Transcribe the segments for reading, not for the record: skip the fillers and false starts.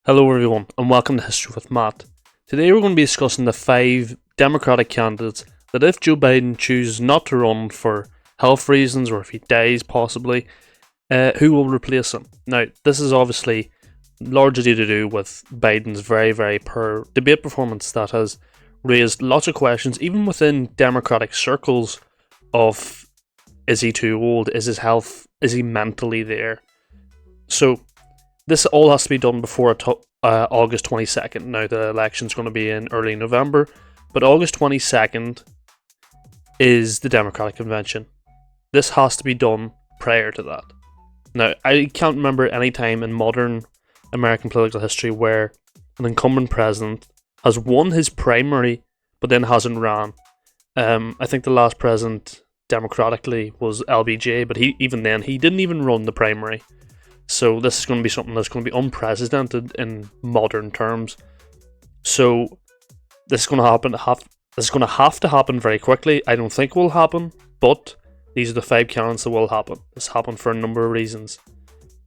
Hello everyone and welcome to History with Matt. Today we're going to be discussing the 5 Democratic candidates that if Joe Biden chooses not to run for health reasons or if he dies possibly, who will replace him. Now this is obviously largely to do with Biden's very poor debate performance that has raised lots of questions even within Democratic circles of is he too old, is his health, is he mentally there? So this all has to be done before August 22nd. Now, the election's going to be in early November, but August 22nd is the Democratic Convention. This has to be done prior to that. Now, I can't remember any time in modern American political history where an incumbent president has won his primary but then hasn't ran. I think the last president democratically was LBJ, but even then he didn't even run the primary. So this is going to be something that's going to be unprecedented in modern terms. So this is going to happen. This is going to have to happen very quickly. I don't think it will happen, but these are the 5 candidates that will happen. This happened for a number of reasons.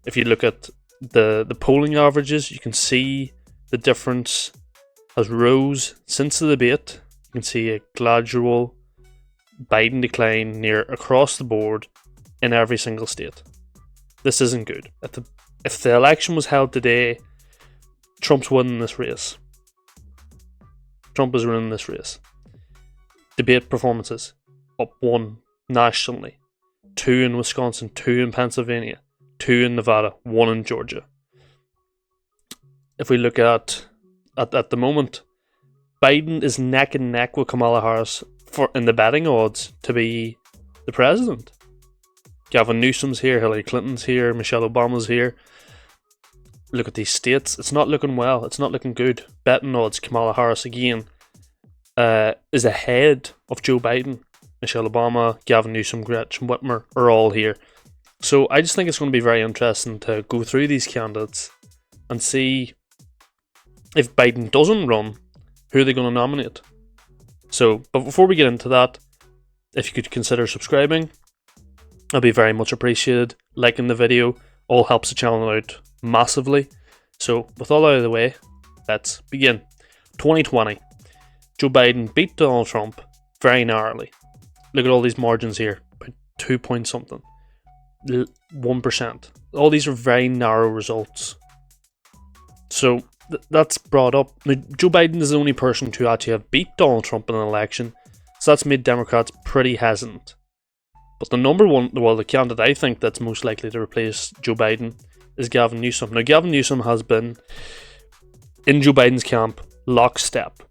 If you look at the polling averages, you can see the difference has rose since the debate. You can see a gradual Biden decline near across the board in every single state. This isn't good. If the election was held today, Trump's winning this race. Trump is winning this race. Debate performances up 1 nationally, 2 in Wisconsin, 2 in Pennsylvania, 2 in Nevada, 1 in Georgia. If we look at the moment, Biden is neck and neck with Kamala Harris in the betting odds to be the president. Gavin Newsom's here, Hillary Clinton's here, Michelle Obama's here. Look at these states. It's not looking well. It's not looking good. Betting odds, Kamala Harris again is ahead of Joe Biden. Michelle Obama, Gavin Newsom, Gretchen Whittmer are all here. So I just think it's going to be very interesting to go through these candidates and see if Biden doesn't run, who are they going to nominate. So, but before we get into that, if you could consider subscribing, that'd be very much appreciated. Liking the video all helps the channel out massively. So, with all out of the way, let's begin. 2020, Joe Biden beat Donald Trump very narrowly. Look at all these margins here, 2 point something, 1%. All these are very narrow results. So, that's brought up. Now, Joe Biden is the only person to actually have beat Donald Trump in an election, so that's made Democrats pretty hesitant. But the candidate I think that's most likely to replace Joe Biden is Gavin Newsom. Now, Gavin Newsom has been in Joe Biden's camp lockstep.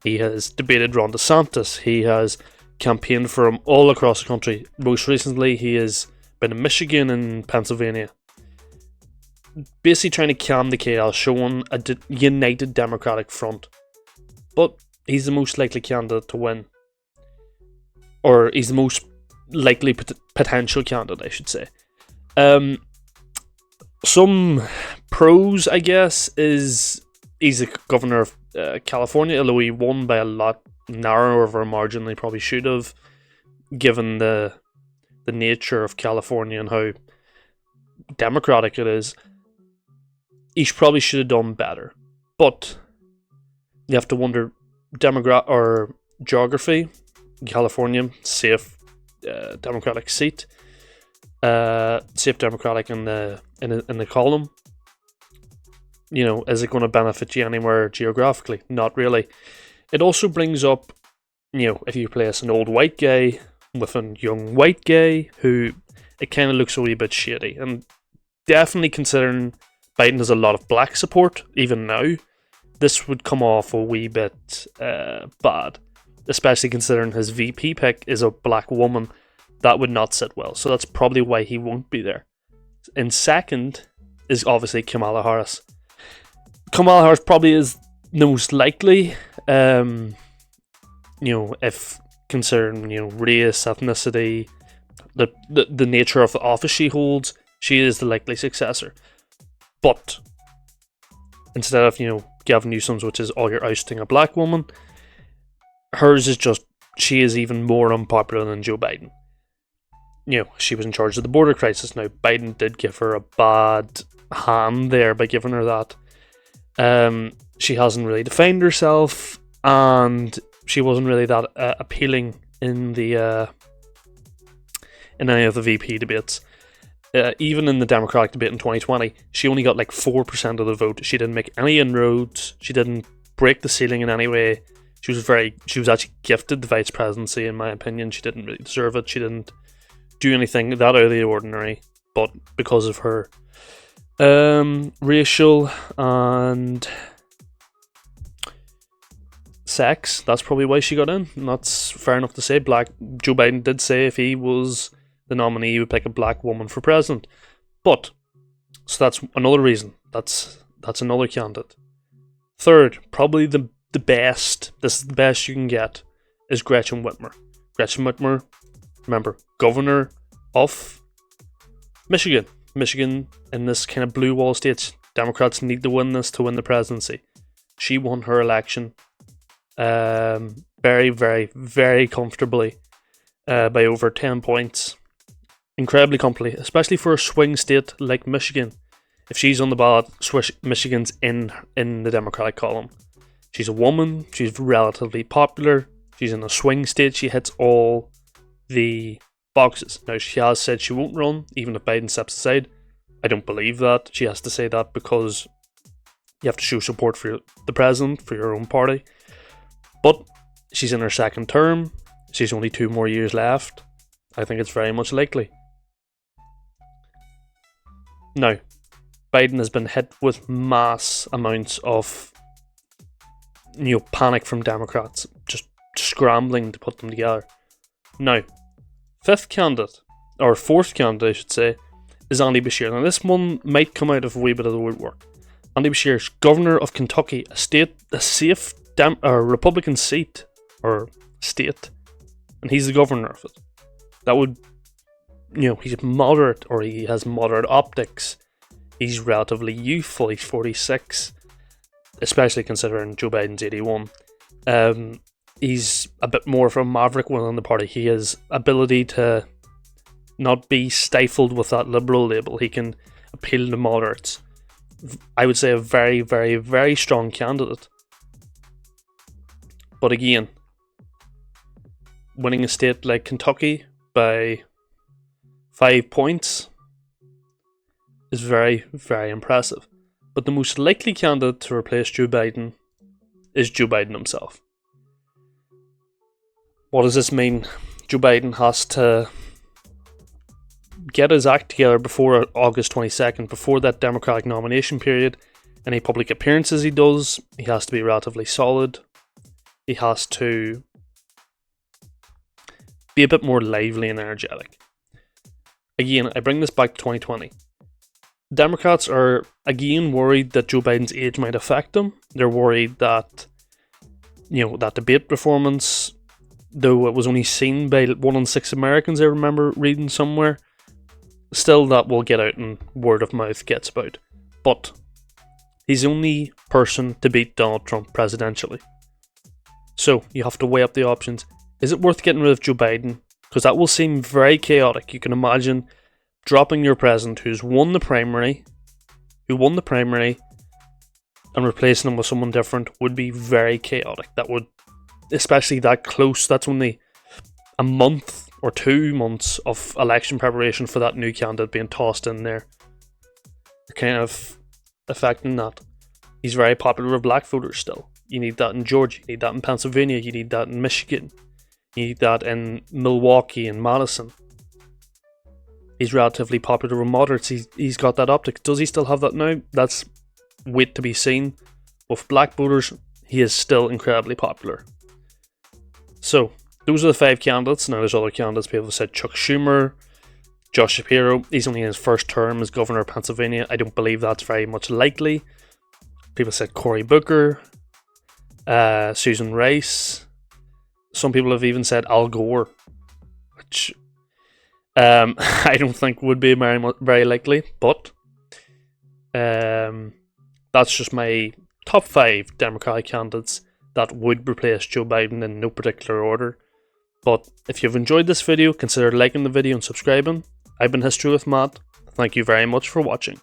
He has debated Ron DeSantis. He has campaigned for him all across the country. Most recently, he has been in Michigan and Pennsylvania. Basically trying to calm the chaos, showing a united Democratic front. But he's the most likely candidate to win. Or he's the most likely potential candidate, I should say. Some pros, I guess, is he's the governor of California, although he won by a lot narrower of a margin than he probably should have, given the nature of California and how democratic it is. He probably should have done better, but you have to wonder geography. California, safe Democratic seat, safe Democratic in the column. You know, is it going to benefit you anywhere geographically? Not really. It also brings up, you know, if you place an old white guy with a young white guy, who it kind of looks a wee bit shady. And definitely considering Biden has a lot of black support, even now, this would come off a wee bit bad. Especially considering his VP pick is a black woman. That would not sit well. So that's probably why he won't be there. In second is obviously Kamala Harris. Kamala Harris probably is the most likely, you know, if considering, you know, race, ethnicity, the nature of the office she holds, she is the likely successor. But instead of, you know, Gavin Newsom's, which is all you're ousting a black woman, hers is just, she is even more unpopular than Joe Biden. You know, she was in charge of the border crisis. Now, Biden did give her a bad hand there by giving her that. She hasn't really defined herself, and she wasn't really that appealing in the in any of the VP debates. Even in the Democratic debate in 2020, she only got like 4% of the vote. She didn't make any inroads. She didn't break the ceiling in any way. She was actually gifted the vice presidency, in my opinion. She didn't really deserve it. She didn't do anything that out of the ordinary, but because of her racial and sex, that's probably why she got in. And that's fair enough to say. Joe Biden did say if he was the nominee, he would pick a black woman for president. But so that's another reason. That's another candidate. Third, probably the best. This is the best you can get. Is Gretchen Whittmer. Gretchen Whittmer, remember, governor of Michigan. Michigan in this kind of blue wall state. Democrats need to win this to win the presidency. She won her election very, very, very comfortably by over 10 points. Incredibly comfortably, especially for a swing state like Michigan. If she's on the ballot, Michigan's in the Democratic column. She's a woman, she's relatively popular, she's in a swing state, she hits all the boxes. Now, she has said she won't run, even if Biden steps aside. I don't believe that. She has to say that because you have to show support for the president, for your own party. But she's in her second term, she's only 2 more years left. I think it's very much likely. Now, Biden has been hit with mass amounts of panic from Democrats, just scrambling to put them together. Now, fourth candidate, I should say, is Andy Beshear. Now, this one might come out of a wee bit of the woodwork. Andy Beshear is governor of Kentucky, a safe Republican seat or state, and he's the governor of it. That would, he's moderate, or he has moderate optics. He's relatively youthful. He's 46, especially considering Joe Biden's 81. He's a bit more of a maverick within the party. He has ability to not be stifled with that liberal label. He can appeal to moderates. I would say a very, very, very strong candidate. But again, winning a state like Kentucky by 5 points is very, very impressive. But the most likely candidate to replace Joe Biden is Joe Biden himself. What does this mean? Joe Biden has to get his act together before August 22nd, before that Democratic nomination period. Any public appearances he does, he has to be relatively solid. He has to be a bit more lively and energetic. Again, I bring this back to 2020. Democrats are again worried that Joe Biden's age might affect him. They're worried that, that debate performance, though it was only seen by 1 in 6 Americans, I remember reading somewhere, still that will get out and word of mouth gets about. But he's the only person to beat Donald Trump presidentially. So you have to weigh up the options. Is it worth getting rid of Joe Biden? Because that will seem very chaotic. You can imagine dropping your president who won the primary, and replacing him with someone different would be very chaotic. That would, especially that close, that's only a month or 2 months of election preparation for that new candidate being tossed in there. You're kind of affecting that. He's very popular with black voters still. You need that in Georgia, you need that in Pennsylvania, you need that in Michigan, you need that in Milwaukee and Madison. He's relatively popular with moderates. He's got that optics. Does he still have that now? That's wait to be seen. With black voters, he is still incredibly popular. So, those are the 5 candidates. Now there's other candidates. People have said Chuck Schumer, Josh Shapiro. He's only in his first term as governor of Pennsylvania. I don't believe that's very much likely. People said Cory Booker, Susan Rice. Some people have even said Al Gore, which I don't think would be very likely, but that's just my top 5 Democratic candidates that would replace Joe Biden in no particular order. But if you've enjoyed this video, consider liking the video and subscribing. I've been History with Matt. Thank you very much for watching.